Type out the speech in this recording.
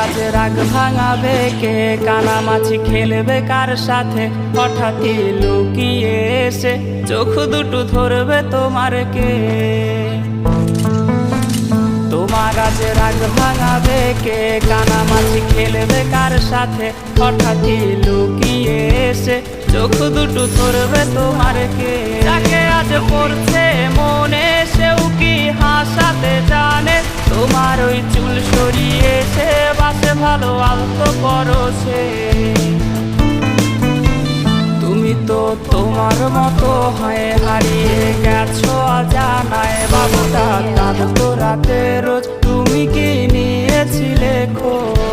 আজ রাগ ভাঙাবে কে, কানামাছি খেলবে কার সাথে, হঠাৎই লুকিয়ে এসে চোখ দুটো ধরবে তোমার কে। তোমার আজ রাগ ভাঙাবে কে, কানামাছি খেলবে কার সাথে, হঠাৎই লুকিয়ে এসে চোখ দুটো ধরবে তোমার কে। যাকে আজ পড়ছে মনে সেও কি হাসাতে জানে, তোমার ওই চুল সরিয়ে সে বাসে ভালো আলতো করছে। তুমি তো তোমার মতো হয়ে হারিয়ে গেছো অজানায়, বাবুটা কাঁদতো রাতে রোজ, তুমি কি নিয়েছিলে খোঁজ।